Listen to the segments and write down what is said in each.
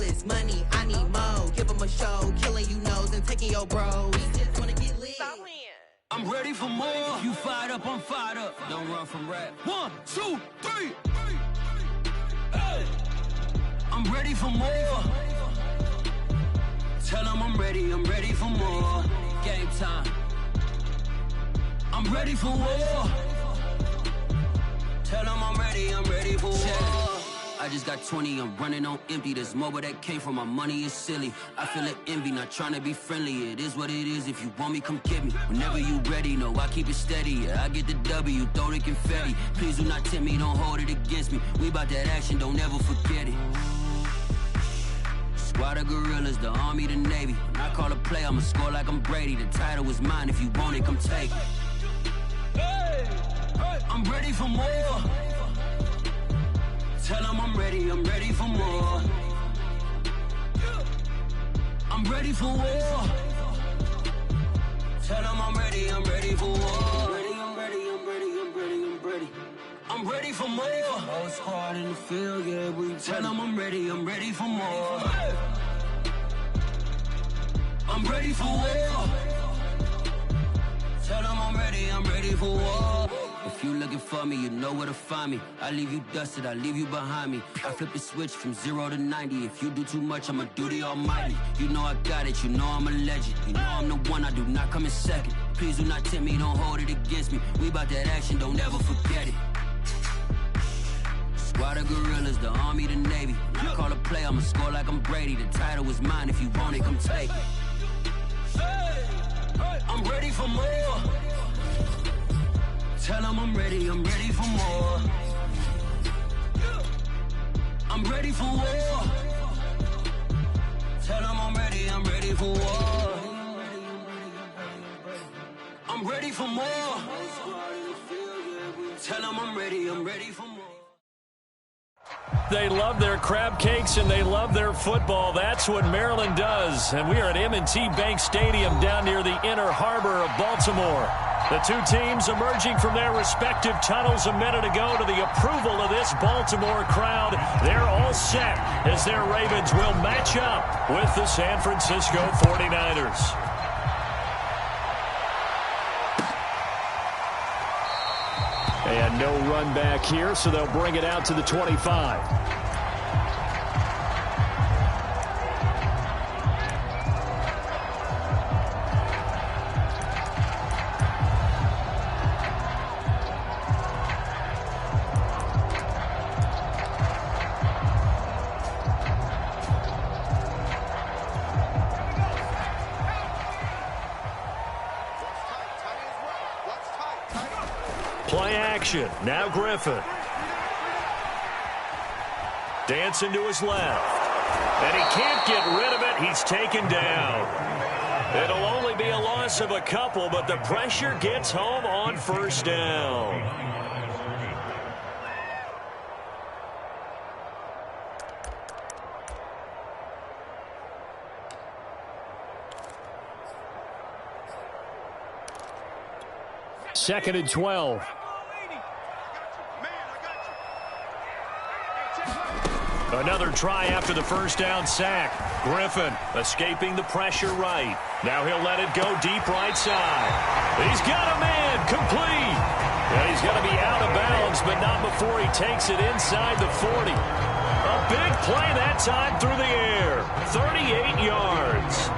dollars, money, I need more. Give them a show, killing you knows and taking your bros. We just wanna get lit. I'm ready for more. You fired up, I'm fired up. Don't run from rap. 1, 2, 3. Hey. I'm ready for more. Tell them I'm ready for more. Game time. I'm ready for war. Tell them I'm ready for war. I just got 20, I'm running on empty. This mobile that came from my money is silly. I feel it envy, not trying to be friendly. It is what it is, if you want me, come get me. Whenever you ready, no, I keep it steady. Yeah, I get the W, throw the confetti. Please do not tempt me, don't hold it against me. We about that action, don't ever forget it. Squad of gorillas, the army, the navy. When I call a play, I'ma score like I'm Brady. The title is mine, if you want it, come take it. I'm ready for more. Tell them I'm ready for more. I'm ready for war. Tell them I'm ready for war. I'm ready for more. Whole squad in the field, yeah, we tell them I'm ready for more. I'm ready for war. Tell them I'm ready for war. If you looking for me, you know where to find me. I leave you dusted, I leave you behind me. I flip the switch from 0 to 90. If you do too much, I'ma do the almighty. You know I got it, you know I'm a legend. You know I'm the one, I do not come in second. Please do not tempt me, don't hold it against me. We about that action, don't ever forget it. Squad of gorillas, the army, the navy. When I call a play, I'ma score like I'm Brady. The title is mine, if you want it, come take it. I'm ready for more. Tell them I'm ready for more. I'm ready for war. Tell them I'm ready for war. I'm ready for more. Tell them I'm ready for more. They love their crab cakes and they love their football. That's what Maryland does. And we are at M&T Bank Stadium down near the Inner Harbor of Baltimore. The two teams emerging from their respective tunnels a minute ago to the approval of this Baltimore crowd. They're all set as their Ravens will match up with the San Francisco 49ers. And no run back here, so they'll bring it out to the 25. Play action. Now Griffin. Dancing to his left. And he can't get rid of it. He's taken down. It'll only be a loss of a couple, but the pressure gets home on first down. Second and 12. Another try after the first down sack. Griffin escaping the pressure right. Now he'll let it go deep right side. He's got a man complete. And he's going to be out of bounds, but not before he takes it inside the 40. A big play that time through the air. 38 yards.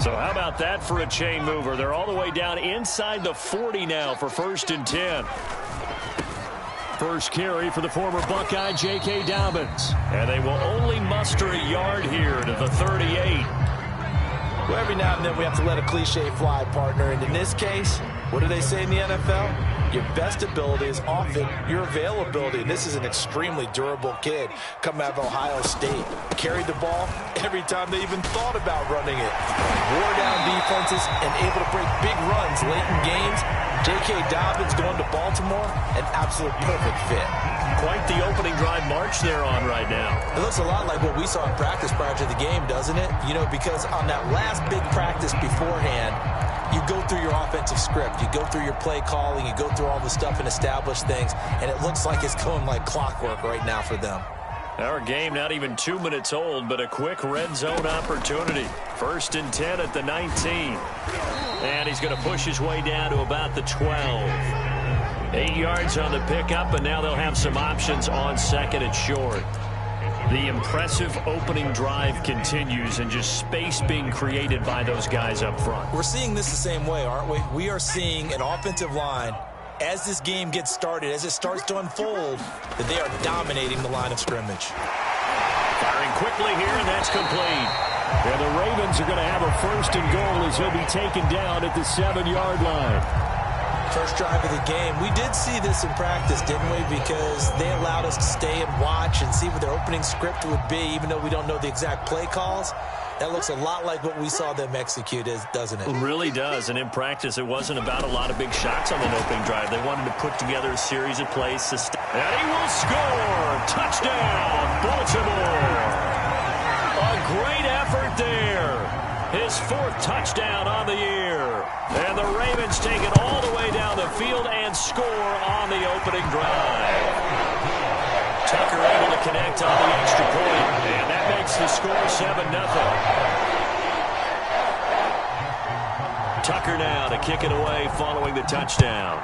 So how about that for a chain mover? They're all the way down inside the 40 now for 1st and 10. First carry for the former Buckeye, J.K. Dobbins. And they will only muster a yard here to the 38. Well, every now and then we have to let a cliche fly, partner. And in this case, what do they say in the NFL? Your best ability is often your availability. And this is an extremely durable kid coming out of Ohio State. Carried the ball every time they even thought about running it. Wore down defenses and able to break big runs late in games. J.K. Dobbins going to Baltimore, an absolute perfect fit. Quite the opening drive march they're on right now. It looks a lot like what we saw in practice prior to the game, doesn't it? You know, because on that last big practice beforehand, you go through your offensive script. You go through your play calling. You go through all the stuff and establish things. And it looks like it's going like clockwork right now for them. Our game not even 2 minutes old, but a quick red zone opportunity. 1st and 10 at the 19. And he's going to push his way down to about the 12. 8 yards on the pickup, and now they'll have some options on 2nd and short. The impressive opening drive continues, and just space being created by those guys up front. We're seeing this the same way, aren't we? We are seeing an offensive line, as this game gets started, as it starts to unfold, that they are dominating the line of scrimmage. Firing quickly here, and that's complete. And the Ravens are going to have a 1st and goal as he'll be taken down at the 7-yard line. First drive of the game. We did see this in practice, didn't we? Because they allowed us to stay and watch and see what their opening script would be, even though we don't know the exact play calls. That looks a lot like what we saw them execute, doesn't it? It really does. And in practice, it wasn't about a lot of big shots on that opening drive. They wanted to put together a series of plays. And he will score! Touchdown, Baltimore! A great effort there. His 4th touchdown on the year. And the Ravens take it all the way down the field and score on the opening drive. Tucker able to connect on the extra point. And that makes the score 7-0. Tucker now to kick it away following the touchdown.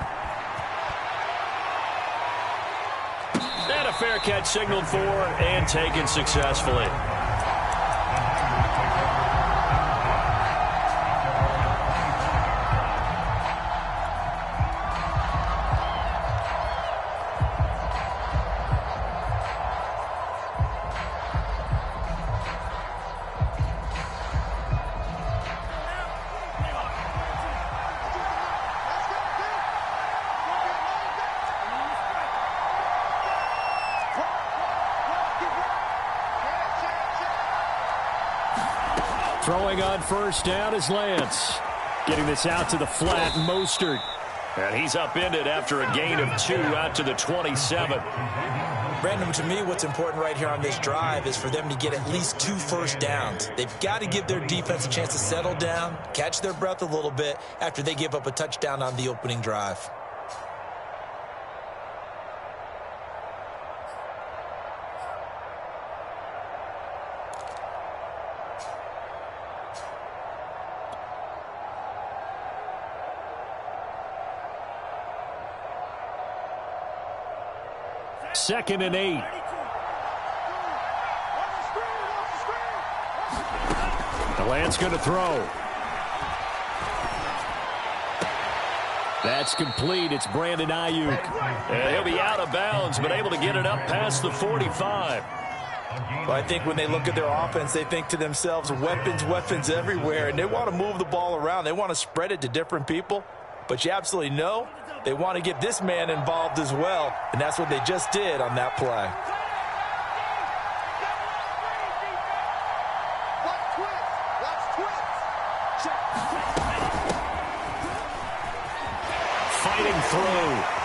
And a fair catch signaled for and taken successfully. Throwing on 1st down is Lance. Getting this out to the flat, Mostert. And he's upended after a gain of 2 out to the 27. Brandon, to me, what's important right here on this drive is for them to get at least 2 first downs. They've got to give their defense a chance to settle down, catch their breath a little bit after they give up a touchdown on the opening drive. Second and 8. The Lance going to throw. That's complete. It's Brandon Ayuk. And he'll be out of bounds, but able to get it up past the 45. Well, I think when they look at their offense, they think to themselves, weapons everywhere, and they want to move the ball around. They want to spread it to different people, but you absolutely know they want to get this man involved as well, and that's what they just did on that play. Fighting through.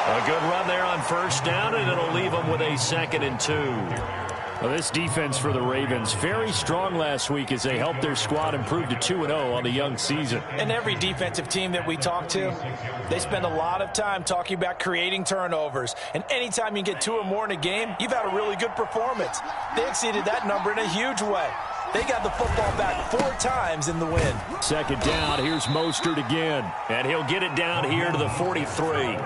A good run there on 1st down, and it'll leave them with a 2nd and 2. Well, this defense for the Ravens, very strong last week as they helped their squad improve to 2-0 on the young season. And every defensive team that we talk to, they spend a lot of time talking about creating turnovers. And anytime you get 2 or more in a game, you've had a really good performance. They exceeded that number in a huge way. They got the football back 4 times in the win. 2nd down, here's Mostert again. And he'll get it down here to the 43.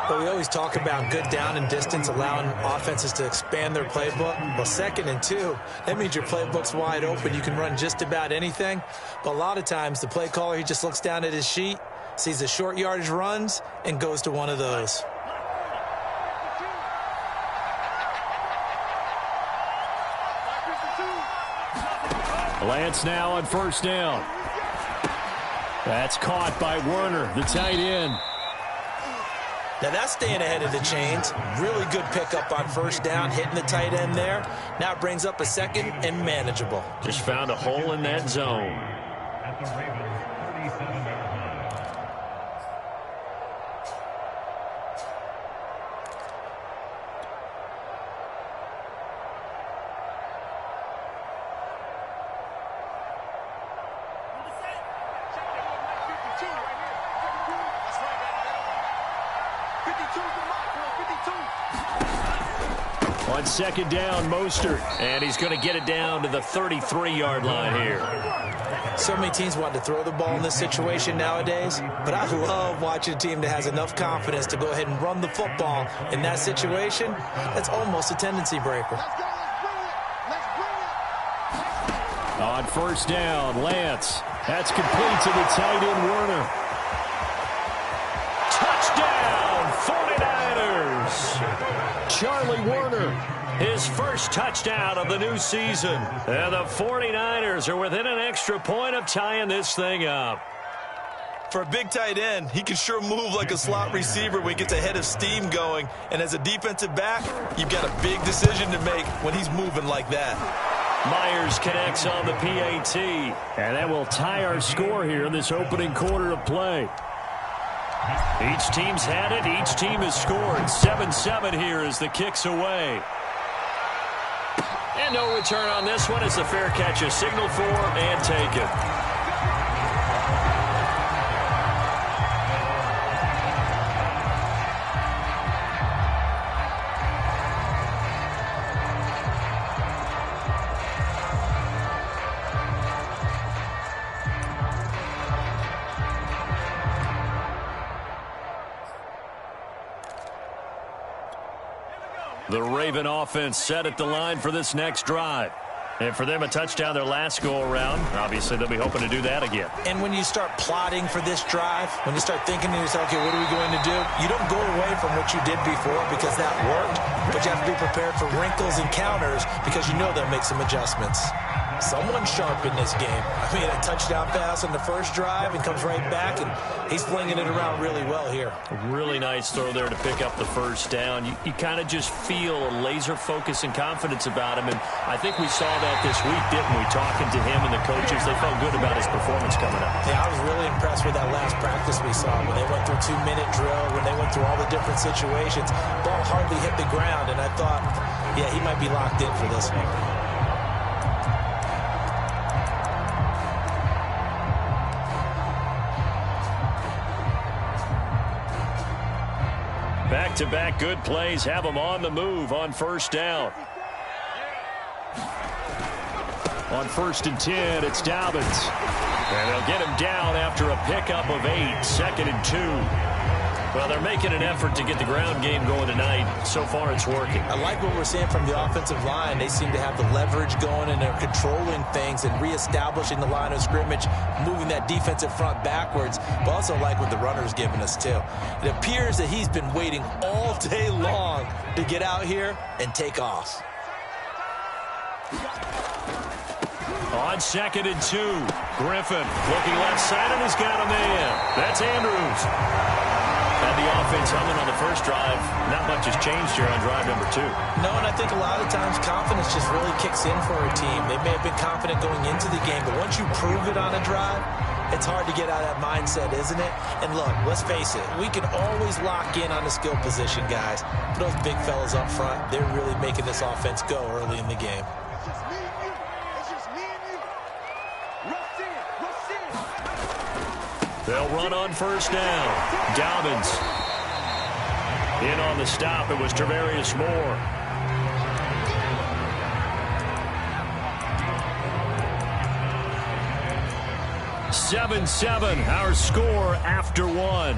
But we always talk about good down and distance, allowing offenses to expand their playbook. Well, 2nd and 2, that means your playbook's wide open. You can run just about anything. But a lot of times, the play caller, he just looks down at his sheet, sees the short yardage runs, and goes to one of those. Lance now on 1st down. That's caught by Werner, the tight end. Now that's staying ahead of the chains. Really good pickup on 1st down, hitting the tight end there. Now it brings up a 2nd and manageable. Just found a hole in that zone. On second down, Mostert, and he's going to get it down to the 33-yard line here. So many teams want to throw the ball in this situation nowadays, but I love watching a team that has enough confidence to go ahead and run the football in that situation. That's almost a tendency breaker. On first down, Lance. That's complete to the tight end, Werner. Touchdown, 49ers! Charlie Werner, his first touchdown of the new season. And the 49ers are within an extra point of tying this thing up. For a big tight end, he can sure move like a slot receiver when he gets a head of steam going. And as a defensive back, you've got a big decision to make when he's moving like that. Myers connects on the PAT, and that will tie our score here in this opening quarter of play. Each team's had it. Each team has scored. 7-7 here as the kick's away. And no return on this one as the fair catch is signaled for and taken. The Raven offense set at the line for this next drive. And for them, a touchdown their last go-around. Obviously, they'll be hoping to do that again. And when you start plotting for this drive, when you start thinking to yourself, okay, what are we going to do? You don't go away from what you did before because that worked, but you have to be prepared for wrinkles and counters because you know they'll make some adjustments. Someone's sharp in this game. I mean, a touchdown pass on the first drive and comes right back, and he's flinging it around really well here. A really nice throw there to pick up the first down. You kind of just feel a laser focus and confidence about him, and I think we saw that this week, didn't we? Talking to him and the coaches, they felt good about his performance coming up. Yeah, I was really impressed with that last practice we saw when they went through 2-minute drill, when they went through all the different situations. Ball hardly hit the ground, and I thought, yeah, he might be locked in for this one. Back-to-back good plays have them on the move on first down. On 1st and 10, it's Dobbins. And they'll get him down after a pickup of 8, 2nd and 2. Well, they're making an effort to get the ground game going tonight. So far, it's working. I like what we're seeing from the offensive line. They seem to have the leverage going, and they're controlling things and reestablishing the line of scrimmage, moving that defensive front backwards, but also like what the runner's giving us, too. It appears that he's been waiting all day long to get out here and take off. On 2nd and 2, Griffin looking left side, and he's got a man. That's Andrews. Had the offense humming on the first drive. Not much has changed here on drive number 2. No, and I think a lot of times confidence just really kicks in for a team. They may have been confident going into the game, but once you prove it on a drive, it's hard to get out of that mindset, isn't it? And look, let's face it, we can always lock in on the skill position, guys. But those big fellas up front, they're really making this offense go early in the game. They'll run on first down. Dobbins. In on the stop, it was Tarvarius Moore. (7-7), our score after 1.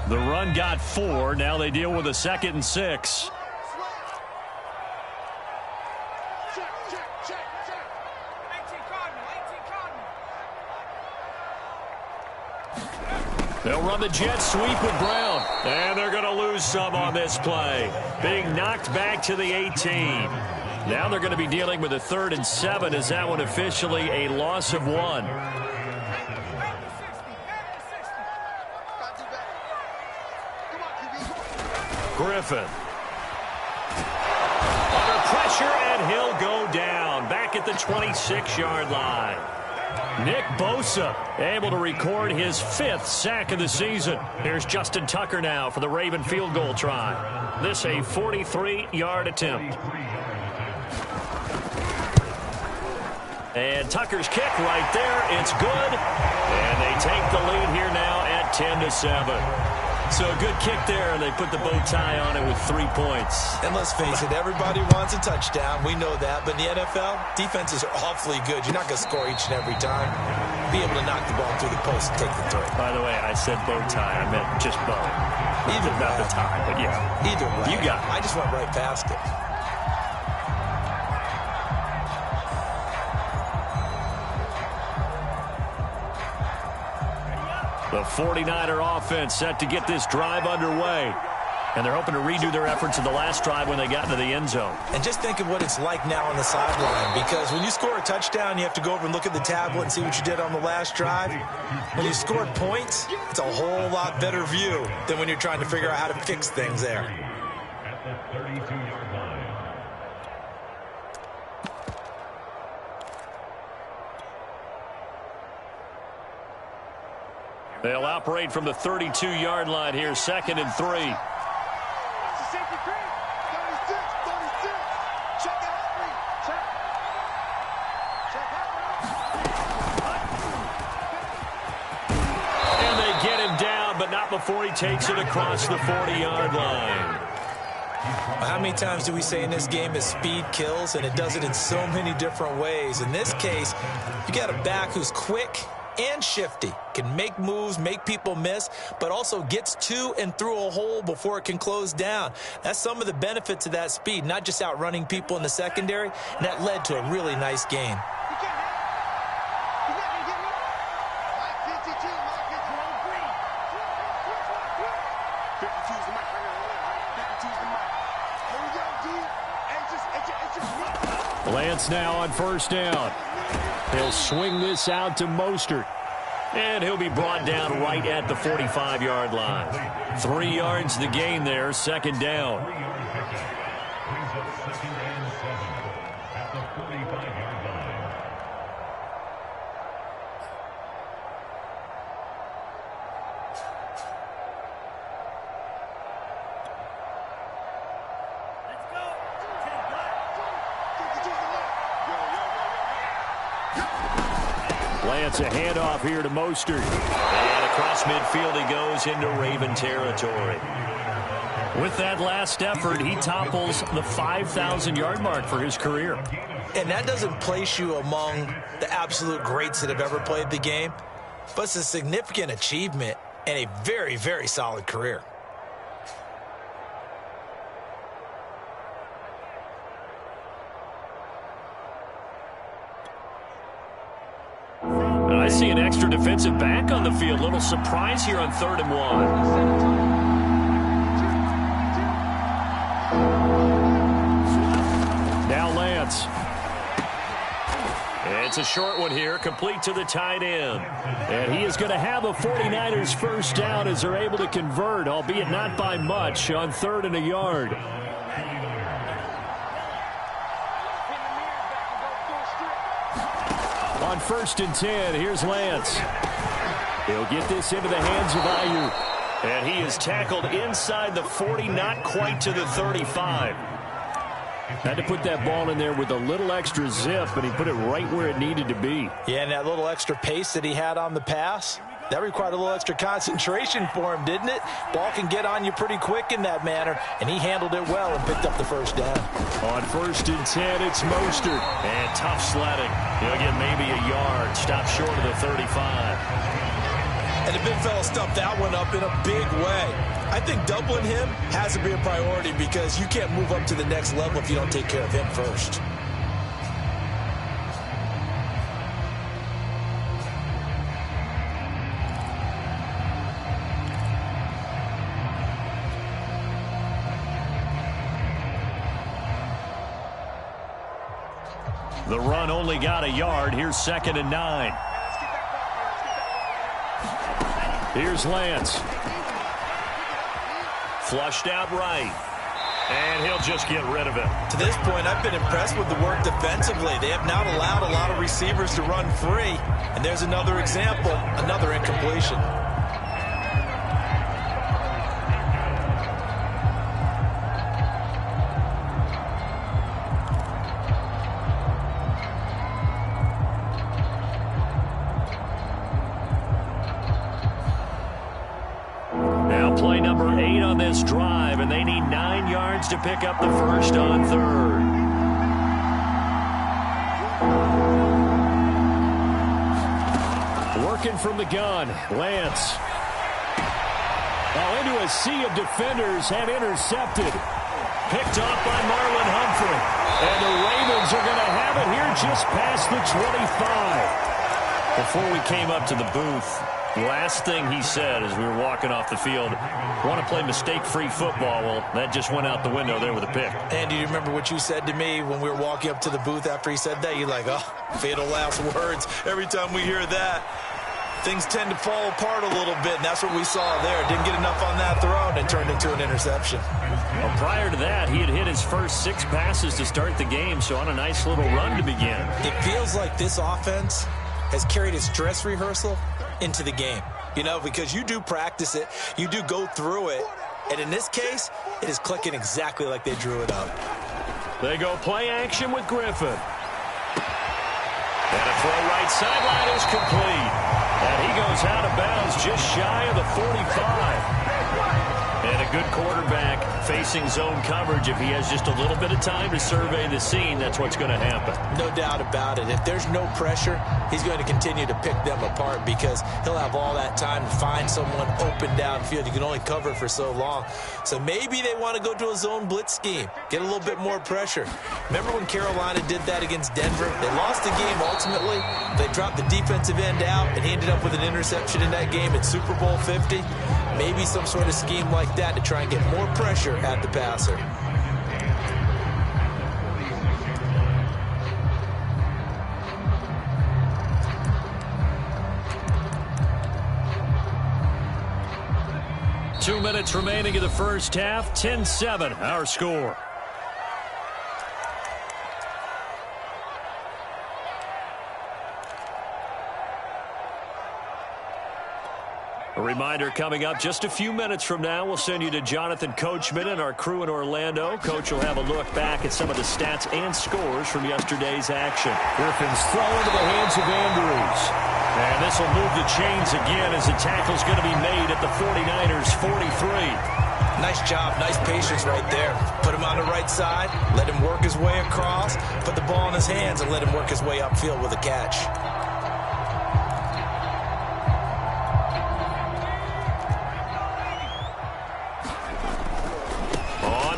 The run got 4. Now they deal with a 2nd and 6. They'll run the jet sweep with Brown. And they're going to lose some on this play. Being knocked back to the 18. Now they're going to be dealing with a 3rd and 7. Is that one officially a loss of 1? Griffin. Under pressure, and he'll go down. Back at the 26-yard line. Nick Bosa able to record his 5th sack of the season. Here's Justin Tucker now for the Raven field goal try. This a 43-yard attempt. And Tucker's kick right there. It's good. And they take the lead here now at 10-7. So a good kick there, and they put the bow tie on it with 3 points. And let's face it, everybody wants a touchdown. We know that. But in the NFL, defenses are awfully good. You're not going to score each and every time. Be able to knock the ball through the post and take the throw. By the way, I said bow tie. I meant just bow. Either not way. the tie, but yeah. Either way. You got it. I just went right past it. The 49er offense set to get this drive underway. And they're hoping to redo their efforts in the last drive when they got into the end zone. And just think of what it's like now on the sideline, because when you score a touchdown, you have to go over and look at the tablet and see what you did on the last drive. When you scored points, it's a whole lot better view than when you're trying to figure out how to fix things there. At the 32-yard line. They'll operate from the 32-yard line here, 2nd and 3. And they get him down, but not before he takes it across the 40-yard line. How many times do we say in this game that speed kills, and it does it in so many different ways? In this case, you got a back who's quick and shifty, can make moves, make people miss, but also gets to and through a hole before it can close down. That's some of the benefits of that speed, not just outrunning people in the secondary, and that led to a really nice game. Lance now on 1st down. He'll swing this out to Mostert. And he'll be brought down right at the 45-yard line. 3 yards the gain there, 2nd down. Brings up 2nd and 7 at the 45-yard line. Lance, a handoff here to Mostert. And across midfield he goes into Raven territory. With that last effort, he topples the 5,000-yard mark for his career. And that doesn't place you among the absolute greats that have ever played the game, but it's a significant achievement and a very, very solid career. I see an extra defensive back on the field. Little surprise here on 3rd and 1. Now Lance. It's a short one here, complete to the tight end. And he is going to have a 49ers 1st down as they're able to convert, albeit not by much, on 3rd and a yard. On 1st and 10, here's Lance. He'll get this into the hands of Aiyuk. And he is tackled inside the 40, not quite to the 35. Had to put that ball in there with a little extra zip, but he put it right where it needed to be. Yeah, and that little extra pace that he had on the pass, that required a little extra concentration for him, didn't it? Ball can get on you pretty quick in that manner, and he handled it well and picked up the 1st down. On 1st and 10, it's Mostert. And tough sledding. He'll get maybe a yard. Stop short of the 35. And the big fella stuffed that one up in a big way. I think doubling him has to be a priority because you can't move up to the next level if you don't take care of him first. The run only got a yard. Here's 2nd and 9. Here's Lance. Flushed out right. And he'll just get rid of it. To this point, I've been impressed with the work defensively. They have not allowed a lot of receivers to run free. And there's another example, another incompletion. Play number 8 on this drive, and they need 9 yards to pick up the first on third. Working from the gun, Lance. Into a sea of defenders and intercepted. Picked off by Marlon Humphrey. And the Ravens are going to have it here just past the 25. Before we came up to the booth, last thing he said as we were walking off the field, want to play mistake-free football. Well, that just went out the window there with a pick. Andy, do you remember what you said to me when we were walking up to the booth after he said that? You're like, oh, fatal last words. Every time we hear that, things tend to fall apart a little bit, and that's what we saw there. Didn't get enough on that throw, and it turned into an interception. Well, prior to that, he had hit his first 6 passes to start the game, so on a nice little run to begin. It feels like this offense has carried its dress rehearsal into the game. You know, because you do practice it, you do go through it, and in this case, it is clicking exactly like they drew it up. They go play action with Griffin. And a throw right sideline is complete. And he goes out of bounds just shy of the 45. And a good quarterback facing zone coverage. If he has just a little bit of time to survey the scene, that's what's going to happen. No doubt about it. If there's no pressure, he's going to continue to pick them apart because he'll have all that time to find someone open downfield. You can only cover for so long. So maybe they want to go to a zone blitz scheme, get a little bit more pressure. Remember when Carolina did that against Denver? They lost the game ultimately. They dropped the defensive end out, and he ended up with an interception in that game at Super Bowl 50. Maybe some sort of scheme like that to try and get more pressure at the passer. Two minutes remaining in the first half. 10-7, our score. A reminder coming up just a few minutes from now, we'll send you to Jonathan Coachman and our crew in Orlando. Coach will have a look back at some of the stats and scores from yesterday's action. Griffin's throw into the hands of Andrews. And this will move the chains again as the tackle's going to be made at the 49ers 43. Nice job, nice patience right there. Put him on the right side, let him work his way across, put the ball in his hands, and let him work his way upfield with a catch.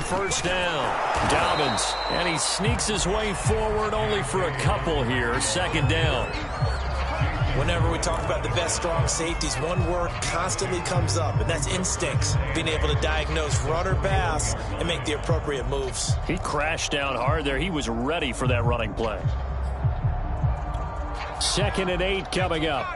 First down, Dobbins, and he sneaks his way forward only for a couple here. Second down. Whenever we talk about the best strong safeties, one word constantly comes up, and that's instincts. Being able to diagnose run or pass and make the appropriate moves. He crashed down hard there. He was ready for that running play. 2nd and 8 coming up.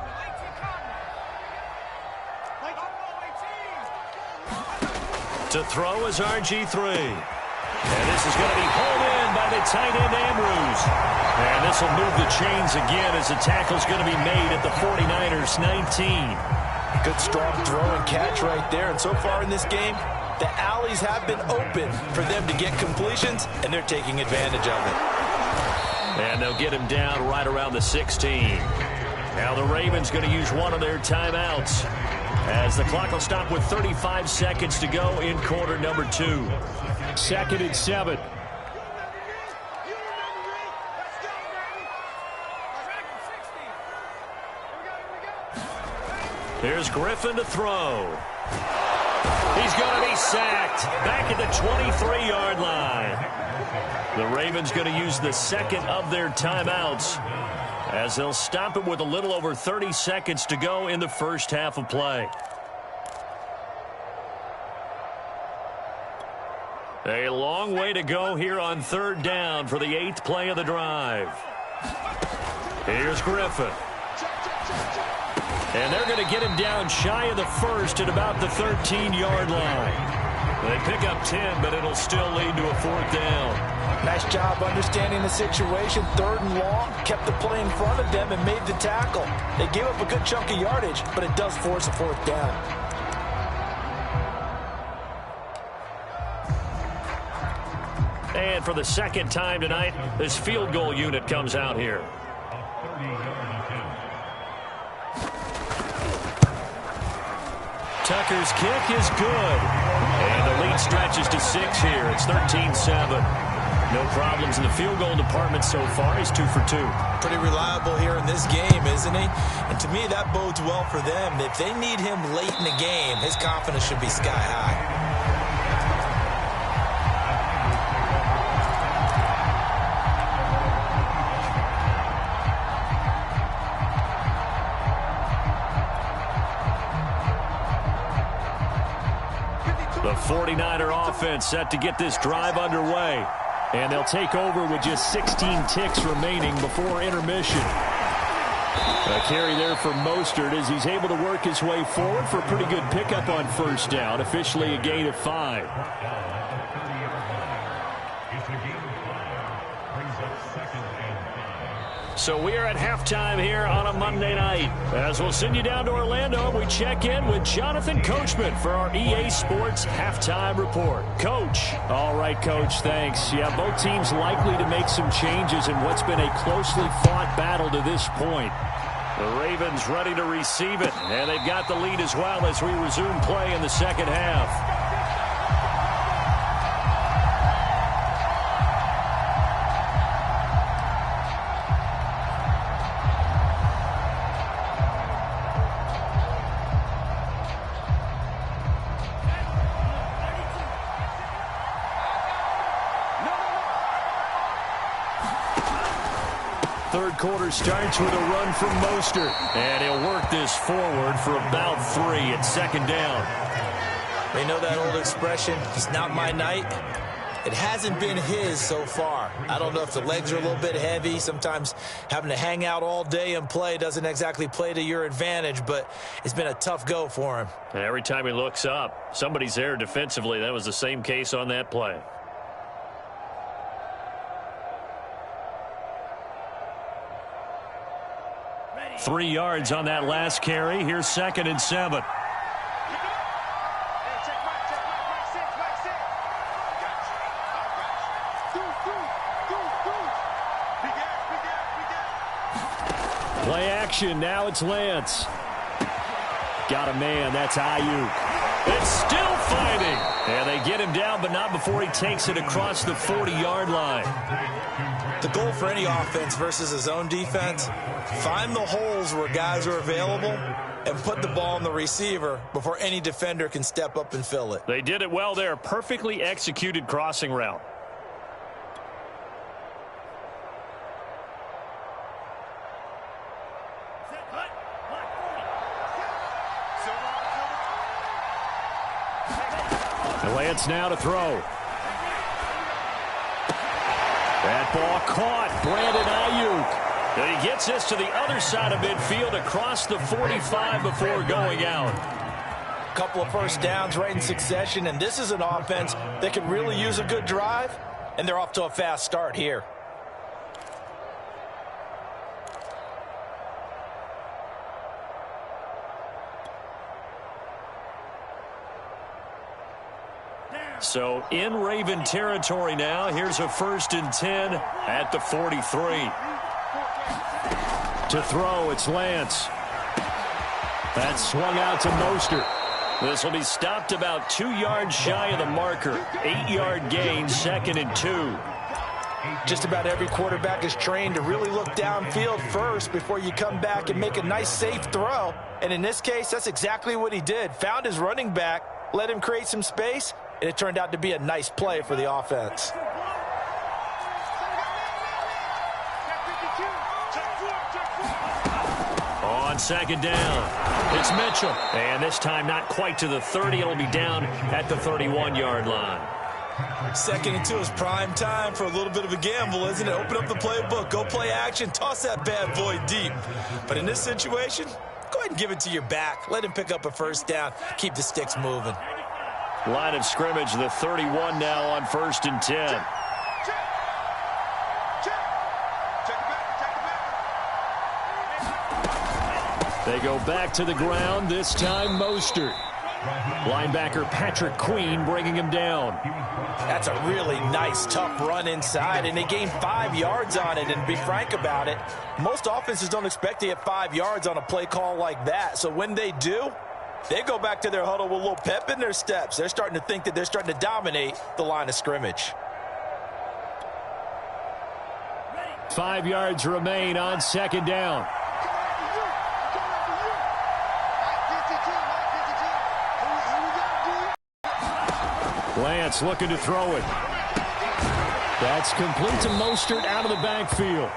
To throw is RG3. And this is going to be pulled in by the tight end Andrews. And this will move the chains again as the tackle's going to be made at the 49ers 19. Good strong throw and catch right there. And so far in this game, the alleys have been open for them to get completions, and they're taking advantage of it. And they'll get him down right around the 16. Now the Ravens going to use one of their timeouts, as the clock will stop with 35 seconds to go in quarter number 2. 2nd and 7. Here's Griffin to throw. He's going to be sacked back at the 23-yard line. The Ravens going to use the second of their timeouts, as they'll stop it with a little over 30 seconds to go in the first half of play. A long way to go here on 3rd down for the 8th play of the drive. Here's Griffin. And they're going to get him down shy of the 1st at about the 13-yard line. They pick up 10, but it'll still lead to a 4th down. Nice job understanding the situation. 3rd and long, kept the play in front of them and made the tackle. They gave up a good chunk of yardage, but it does force a 4th down. And for the 2nd time tonight, this field goal unit comes out here. Tucker's kick is good. And the lead stretches to 6 here. It's 13-7. No problems in the field goal department so far. He's 2 for 2. Pretty reliable here in this game, isn't he? And to me, that bodes well for them. If they need him late in the game, his confidence should be sky high. The 49er offense set to get this drive underway. And they'll take over with just 16 ticks remaining before intermission. A carry there for Mostert as he's able to work his way forward for a pretty good pickup on 1st down. Officially a gain of 5. So we are at halftime here on a Monday night. As we'll send you down to Orlando, we check in with Jonathan Coachman for our EA Sports Halftime Report. Coach. All right, Coach, thanks. Yeah, both teams likely to make some changes in what's been a closely fought battle to this point. The Ravens ready to receive it, and they've got the lead as well as we resume play in the 2nd half. Third quarter starts with a run from Mostert. And he'll work this forward for about 3 at 2nd down. They know that old expression, it's not my night. It hasn't been his so far. I don't know if the legs are a little bit heavy. Sometimes having to hang out all day and play doesn't exactly play to your advantage, but it's been a tough go for him. And every time he looks up, somebody's there defensively. That was the same case on that play. Ready. 3 yards on that last carry. Here's 2nd and 7. Play action. Now it's Lance. Got a man. That's Ayuk. It's still fighting. And they get him down, but not before he takes it across the 40-yard line. The goal for any offense versus a zone defense, find the holes where guys are available and put the ball on the receiver before any defender can step up and fill it. They did it well there. Perfectly executed crossing route. Lance now to throw. That ball caught. Brandon Ayuk. And he gets this to the other side of midfield across the 45 before going out. A couple of first downs right in succession, and this is an offense that could really use a good drive, and they're off to a fast start here. So in Raven territory now. Here's a 1st and 10 at the 43. To throw, it's Lance. That's swung out to Mostert. This will be stopped about 2 yards shy of the marker. 8-yard gain, 2nd and 2. Just about every quarterback is trained to really look downfield first before you come back and make a nice, safe throw. And in this case, that's exactly what he did. Found his running back, let him create some space, and it turned out to be a nice play for the offense. On 2nd down, it's Mitchell. And this time not quite to the 30. It'll be down at the 31-yard line. 2nd and 2 is prime time for a little bit of a gamble, isn't it? Open up the playbook, go play action, toss that bad boy deep. But in this situation, go ahead and give it to your back. Let him pick up a 1st down. Keep the sticks moving. Line of scrimmage, the 31 now on 1st and 10. They go back to the ground, this time Mostert. Linebacker Patrick Queen bringing him down. That's a really nice, tough run inside, and they gained 5 yards on it. And to be frank about it, most offenses don't expect to get 5 yards on a play call like that. So when they do, they go back to their huddle with a little pep in their steps. They're starting to think that they're starting to dominate the line of scrimmage. 5 yards remain on 2nd down. Lance looking to throw it. That's complete to Mostert out of the backfield.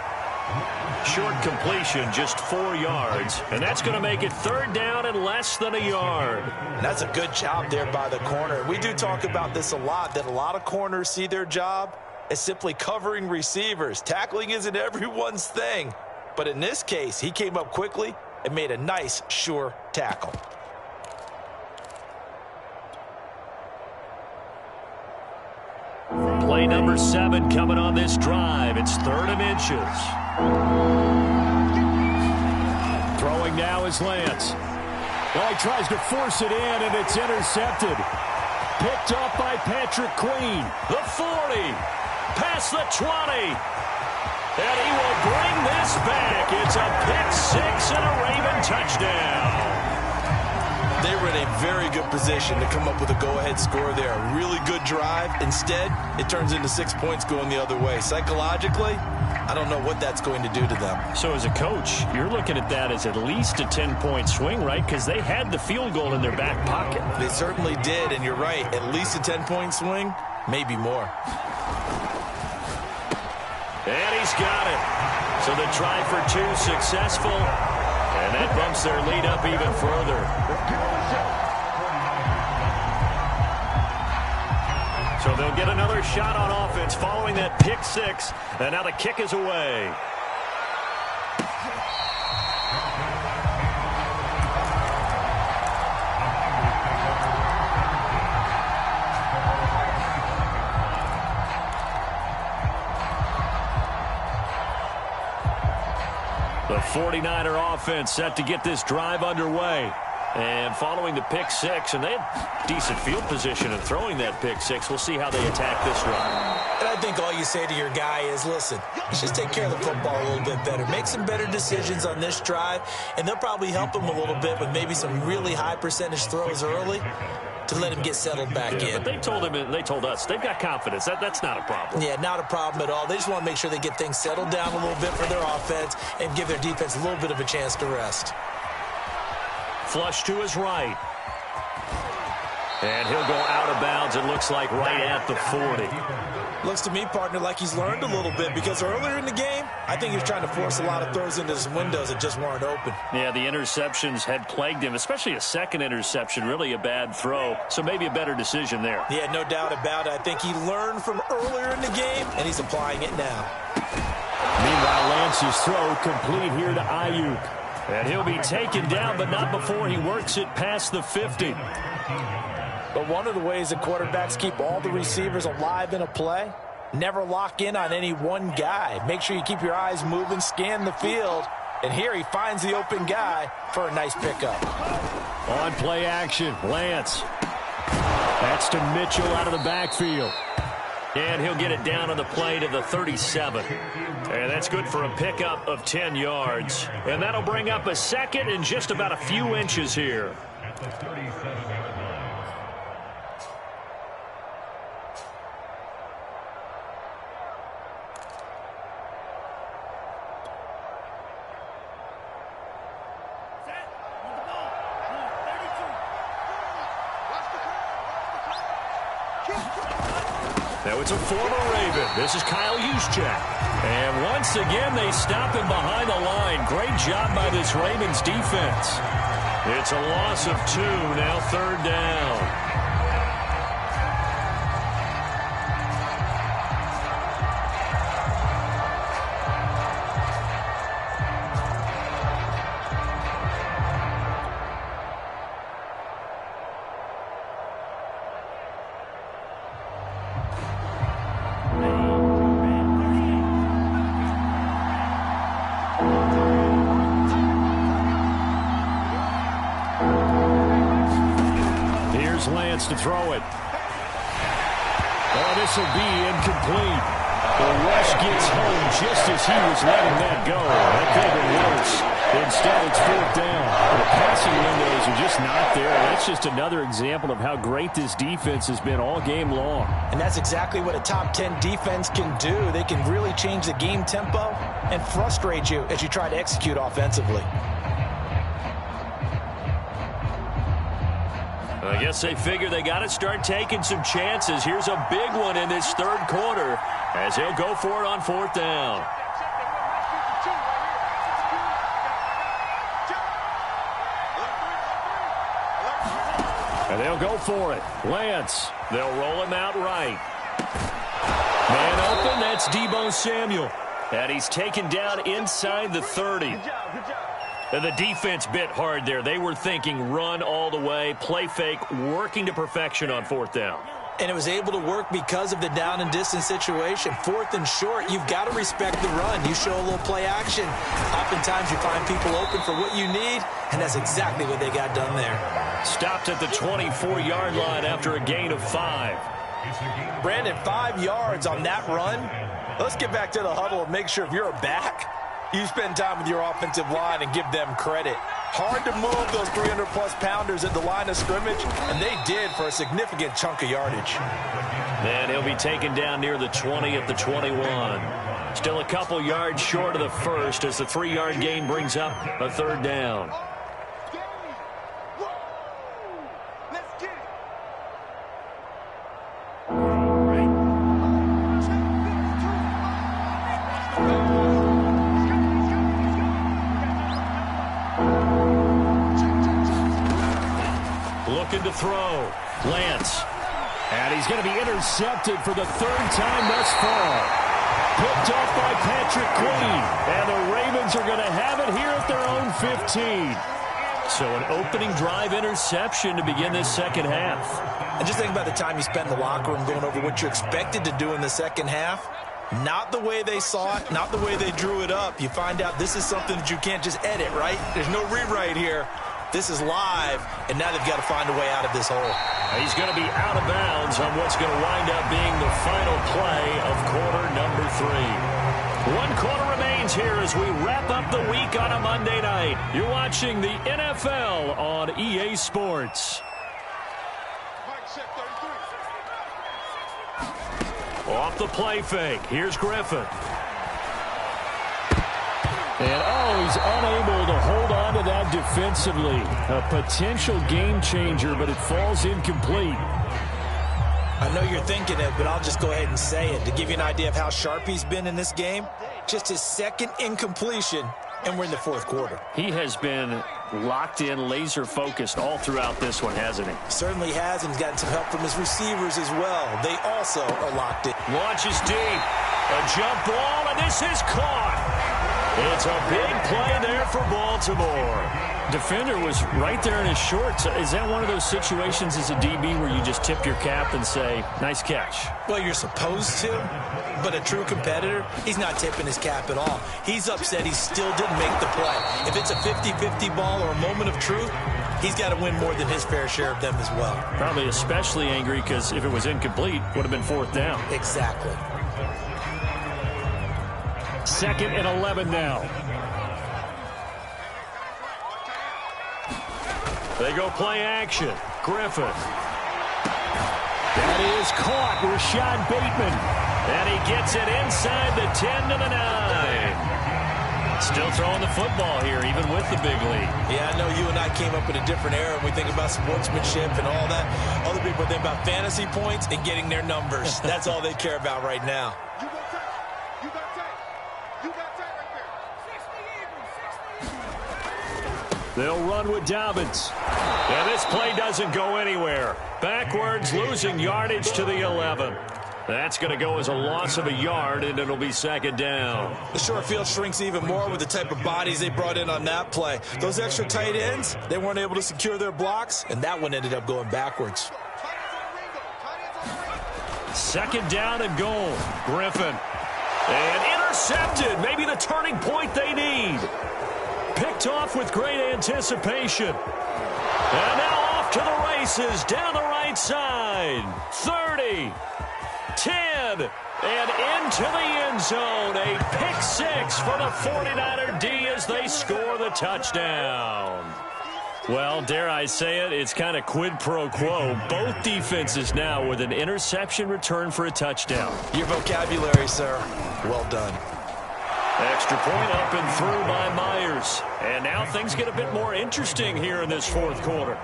Short completion, just 4 yards. And that's going to make it 3rd down and less than a yard. That's a good job there by the corner. We do talk about this a lot, that a lot of corners see their job as simply covering receivers. Tackling isn't everyone's thing. But in this case, he came up quickly and made a nice, sure tackle. Play number 7 coming on this drive. It's 3rd and inches. Throwing now is Lance. Well, he tries to force it in, and it's intercepted. Picked up by Patrick Queen. The 40. Past the 20. And he will bring this back. It's a pick-6 and a Raven touchdown. They were in a very good position to come up with a go-ahead score there. A really good drive. Instead, it turns into 6 points going the other way. Psychologically, I don't know what that's going to do to them. So as a coach, you're looking at that as at least a 10-point swing, right? Because they had the field goal in their back pocket. They certainly did, and you're right. At least a 10-point swing, maybe more. And he's got it. So the try for 2 successful. And that bumps their lead up even further. So they'll get another shot on offense following that pick-6. And now the kick is away. The 49er offense set to get this drive underway. And following the pick-6, and they had decent field position in throwing that pick-6. We'll see how they attack this drive. And I think all you say to your guy is, listen, just take care of the football a little bit better. Make some better decisions on this drive, and they'll probably help him a little bit with maybe some really high percentage throws early to let him get settled back in. But they told him, and they told us, they've got confidence. That's not a problem. Yeah, not a problem at all. They just want to make sure they get things settled down a little bit for their offense and give their defense a little bit of a chance to rest. Flush to his right. And he'll go out of bounds, it looks like, right at the 40. Looks to me, partner, like he's learned a little bit, because earlier in the game, I think he was trying to force a lot of throws into his windows that just weren't open. Yeah, the interceptions had plagued him, especially a second interception, really a bad throw. So maybe a better decision there. Yeah, no doubt about it. I think he learned from earlier in the game, and he's applying it now. Meanwhile, Lance's throw complete here to Ayuk. And he'll be taken down, but not before he works it past the 50. But one of the ways that quarterbacks keep all the receivers alive in a play, never lock in on any one guy. Make sure you keep your eyes moving, scan the field. And here he finds the open guy for a nice pickup. On play action, Lance. That's to Mitchell out of the backfield. And he'll get it down on the play to the 37. And that's good for a pickup of 10 yards. And that'll bring up a second and just about a few inches here. At the 37-yard line. Now it's a former Raven. This is Kyle Juszczyk. And once again, they stop him behind the line. Great job by this Ravens defense. It's a loss of 2, now 3rd down. wants to throw it. Oh, this will be incomplete. The rush gets home just as he was letting that go. That could have been worse. Instead, it's 4th down. The passing windows are just not there. That's just another example of how great this defense has been all game long. And that's exactly what a top 10 defense can do. They can really change the game tempo and frustrate you as you try to execute offensively. I guess they figure they got to start taking some chances. Here's a big one in this 3rd quarter as he'll go for it on 4th down. And they'll go for it. Lance, they'll roll him out right. Man open, that's Deebo Samuel. And he's taken down inside the 30. And the defense bit hard there. They were thinking run all the way, play fake, working to perfection on 4th down. And it was able to work because of the down and distance situation. 4th and short, you've got to respect the run. You show a little play action. Oftentimes you find people open for what you need, and that's exactly what they got done there. Stopped at the 24-yard line after a gain of 5. Brandon, 5 yards on that run. Let's get back to the huddle and make sure if you're a back, you spend time with your offensive line and give them credit. Hard to move those 300-plus pounders at the line of scrimmage, and they did for a significant chunk of yardage. And he'll be taken down near the 20 at the 21. Still a couple yards short of the first as the 3-yard gain brings up a 3rd down. Looking to throw. Lance. And he's going to be intercepted for the 3rd time thus far. Picked off by Patrick Queen. And the Ravens are going to have it here at their own 15. So an opening drive interception to begin this 2nd half. And just think about the time you spend in the locker room going over what you expected to do in the 2nd half. Not the way they saw it, not the way they drew it up. You find out this is something that you can't just edit, right? There's no rewrite here. This is live, and now they've got to find a way out of this hole. He's going to be out of bounds on what's going to wind up being the final play of quarter number 3. 1 quarter remains here as we wrap up the week on a Monday night. You're watching the NFL on EA Sports. Off the play fake. Here's Griffin. And, he's unable to hold on to that defensively. A potential game changer, but it falls incomplete. I know you're thinking it, but I'll just go ahead and say it. To give you an idea of how sharp he's been in this game, just his 2nd incompletion, and we're in the 4th quarter. He has been locked in, laser-focused all throughout this one, hasn't he? Certainly has, and he's gotten some help from his receivers as well. They also are locked in. Launches deep. A jump ball, and this is caught. It's a big play there for Baltimore. Defender was right there in his shorts. Is that one of those situations as a DB where you just tip your cap and say, nice catch? Well, you're supposed to, but a true competitor, he's not tipping his cap at all. He's upset he still didn't make the play. If it's a 50-50 ball or a moment of truth, he's got to win more than his fair share of them as well. Probably especially angry because if it was incomplete, would have been 4th down. Exactly. 2nd and 11 now. They go play action. Griffin. That is caught. Rashad Bateman. And he gets it inside the 10 to the 9. Still throwing the football here, even with the big lead. Yeah, I know you and I came up in a different era, and we think about sportsmanship and all that. Other people think about fantasy points and getting their numbers. That's all they care about right now. They'll run with Dobbins. And this play doesn't go anywhere. Backwards, losing yardage to the 11. That's going to go as a loss of a yard, and it'll be 2nd down. The short field shrinks even more with the type of bodies they brought in on that play. Those extra tight ends, they weren't able to secure their blocks, and that one ended up going backwards. 2nd down and goal. Griffin. And intercepted. Maybe the turning point they need. Picked off with great anticipation. And now off to the races down the right side. 30, 10, and into the end zone. A pick six for the 49er D as they score the touchdown. Well, dare I say it, it's kind of quid pro quo. Both defenses now with an interception return for a touchdown. Your vocabulary, sir. Well done. Extra point up and through by Myers. And now things get a bit more interesting here in this fourth quarter.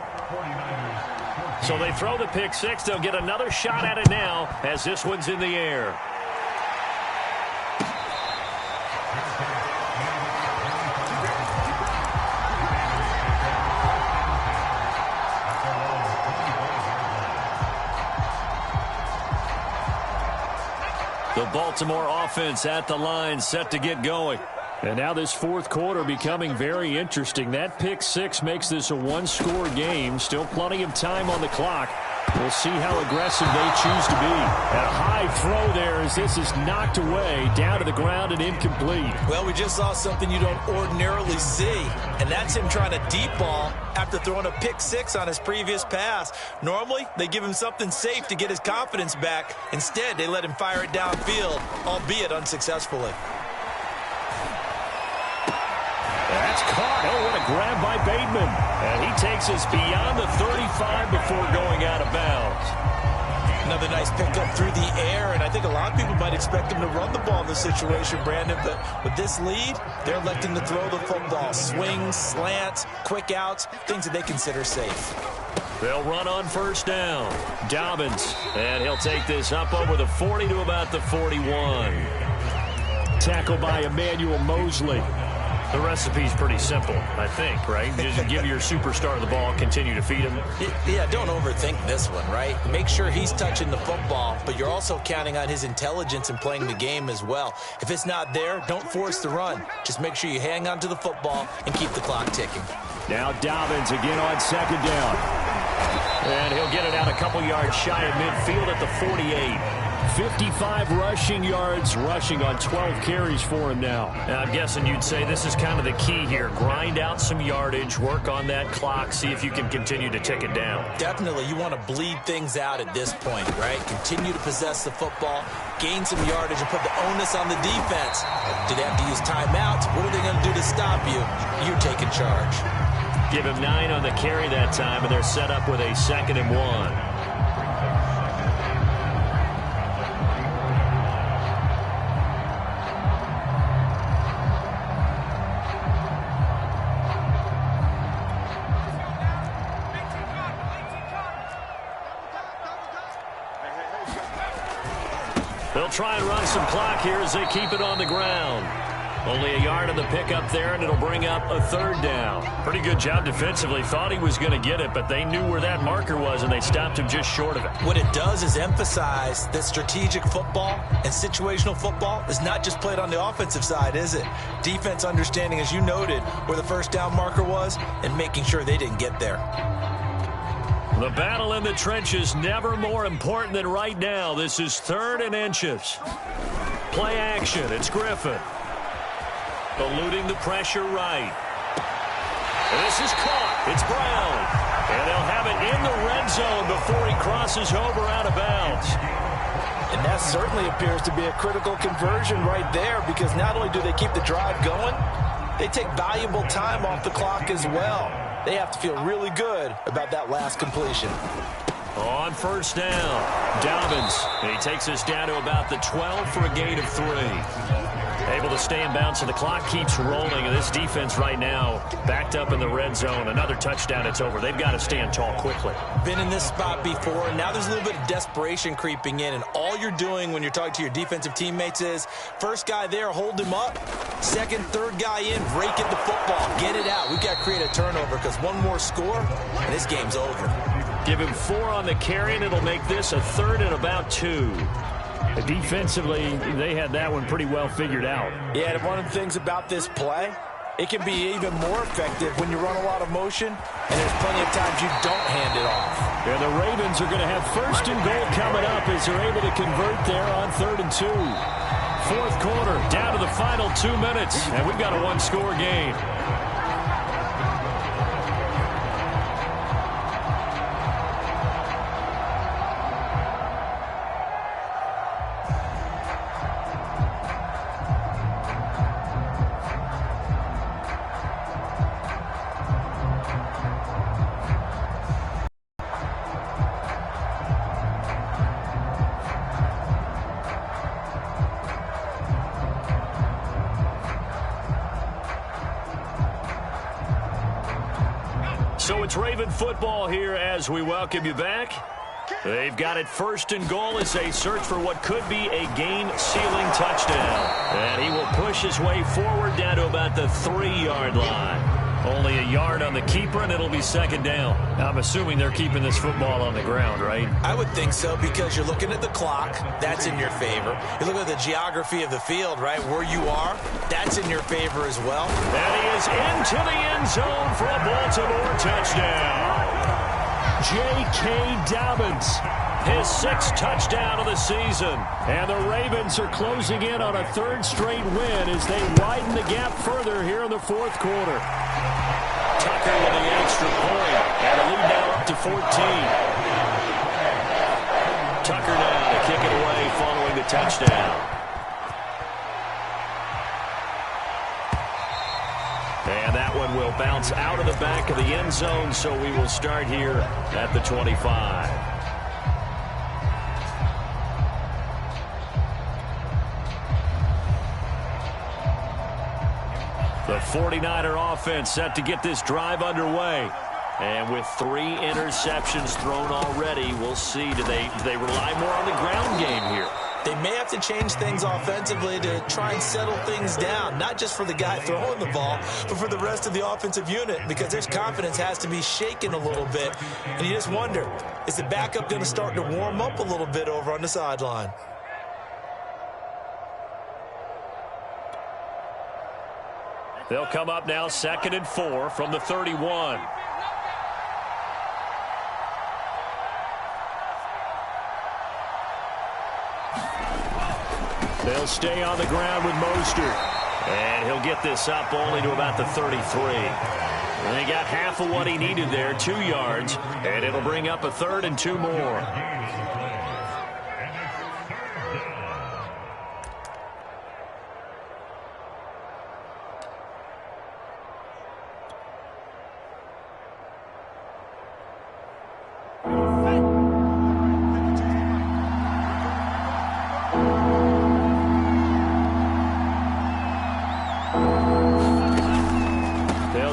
So they throw the pick six. They'll get another shot at it now as this one's in the air. The Baltimore offense at the line, set to get going. And now this fourth quarter becoming very interesting. That pick six makes this a one-score game. Still plenty of time on the clock. We'll see how aggressive they choose to be. And a high throw there as this is knocked away, down to the ground and incomplete. Well, we just saw something you don't ordinarily see, and that's him trying to deep ball after throwing a pick six on his previous pass. Normally, they give him something safe to get his confidence back. Instead, they let him fire it downfield, albeit unsuccessfully. That's caught. Oh, what a grab by Bateman. And he takes us beyond the 35 before going out of bounds. Another nice pickup through the air, and I think a lot of people might expect him to run the ball in this situation, Brandon, but with this lead, they're electing to throw the football. Swings, slants, quick outs, things that they consider safe. They'll run on first down. Dobbins, and he'll take this up over the 40 to about the 41. Tackle by Emmanuel Mosley. The recipe's pretty simple, I think, right? Just give your superstar the ball, continue to feed him. Yeah, don't overthink this one, right? Make sure he's touching the football, but you're also counting on his intelligence in playing the game as well. If it's not there, don't force the run. Just make sure you hang on to the football and keep the clock ticking. Now Dobbins again on second down. And he'll get it out a couple yards shy of midfield at the 48. 55 rushing yards, rushing on 12 carries for him now. And I'm guessing you'd say this is kind of the key here. Grind out some yardage, work on that clock, see if you can continue to tick it down. Definitely, you want to bleed things out at this point, right? Continue to possess the football, gain some yardage, and put the onus on the defense. Do they have to use timeouts? What are they going to do to stop you? You're taking charge. Give him 9 on the carry that time, and they're set up with a 2nd and 1. They'll try and run some clock here as they keep it on the ground. Only a yard of the pickup there, and it'll bring up a 3rd down. Pretty good job defensively. Thought he was going to get it, but they knew where that marker was, and they stopped him just short of it. What it does is emphasize that strategic football and situational football is not just played on the offensive side, is it? Defense understanding, as you noted, where the 1st down marker was and making sure they didn't get there. The battle in the trenches never more important than right now. This is 3rd and inches. Play action. It's Griffin. Eluding the pressure right. And this is caught. It's Brown. And they'll have it in the red zone before he crosses over out of bounds. And that certainly appears to be a critical conversion right there, because not only do they keep the drive going, they take valuable time off the clock as well. They have to feel really good about that last completion. On first down, Dobbins. And he takes us down to about the 12 for a gain of 3. Able to stay in bounds, so the clock keeps rolling. And this defense right now backed up in the red zone. Another touchdown, it's over. They've got to stand tall quickly. Been in this spot before, and now there's a little bit of desperation creeping in. And all you're doing when you're talking to your defensive teammates is, first guy there, hold him up. 2nd, 3rd guy in, rake at the football. Get it out. We've got to create a turnover, because one more score, and this game's over. Give him 4 on the carry, and it'll make this a 3rd and about 2. Defensively, they had that one pretty well figured out. Yeah, and one of the things about this play, it can be even more effective when you run a lot of motion, and there's plenty of times you don't hand it off. And the Ravens are going to have 1st and goal coming up as they're able to convert there on 3rd and 2. 4th quarter, down to the final 2 minutes, and we've got a one-score game. So it's Raven football here as we welcome you back. They've got it first and goal as they search for what could be a game-sealing touchdown. And he will push his way forward down to about the 3-yard line. Only a yard on the keeper, and it'll be second down. I'm assuming they're keeping this football on the ground, right? I would think so, because you're looking at the clock. That's in your favor. You look at the geography of the field, right? Where you are, that's in your favor as well. And he is into the end zone for a Baltimore touchdown. J.K. Dobbins, his 6th touchdown of the season. And the Ravens are closing in on a 3rd straight win as they widen the gap further here in the 4th quarter. Tucker with the extra point, and the lead now up to 14. Tucker now to kick it away following the touchdown. And that one will bounce out of the back of the end zone, so we will start here at the 25. The 49er offense set to get this drive underway. And with 3 interceptions thrown already, we'll see. Do they rely more on the ground game here? They may have to change things offensively to try and settle things down, not just for the guy throwing the ball, but for the rest of the offensive unit, because their confidence has to be shaken a little bit. And you just wonder, is the backup going to start to warm up a little bit over on the sideline? They'll come up now 2nd and 4 from the 31. They'll stay on the ground with Mostert. And he'll get this up only to about the 33. And he got half of what he needed there, 2 yards. And it'll bring up a 3rd and 2 more.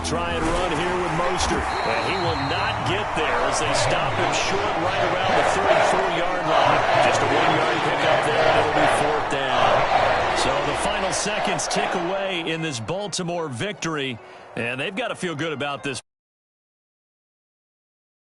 Try and run here with Mostert. And he will not get there as they stop him short right around the 34-yard line. Just a 1-yard pickup there, and it'll be 4th down. So the final seconds tick away in this Baltimore victory, and they've got to feel good about this.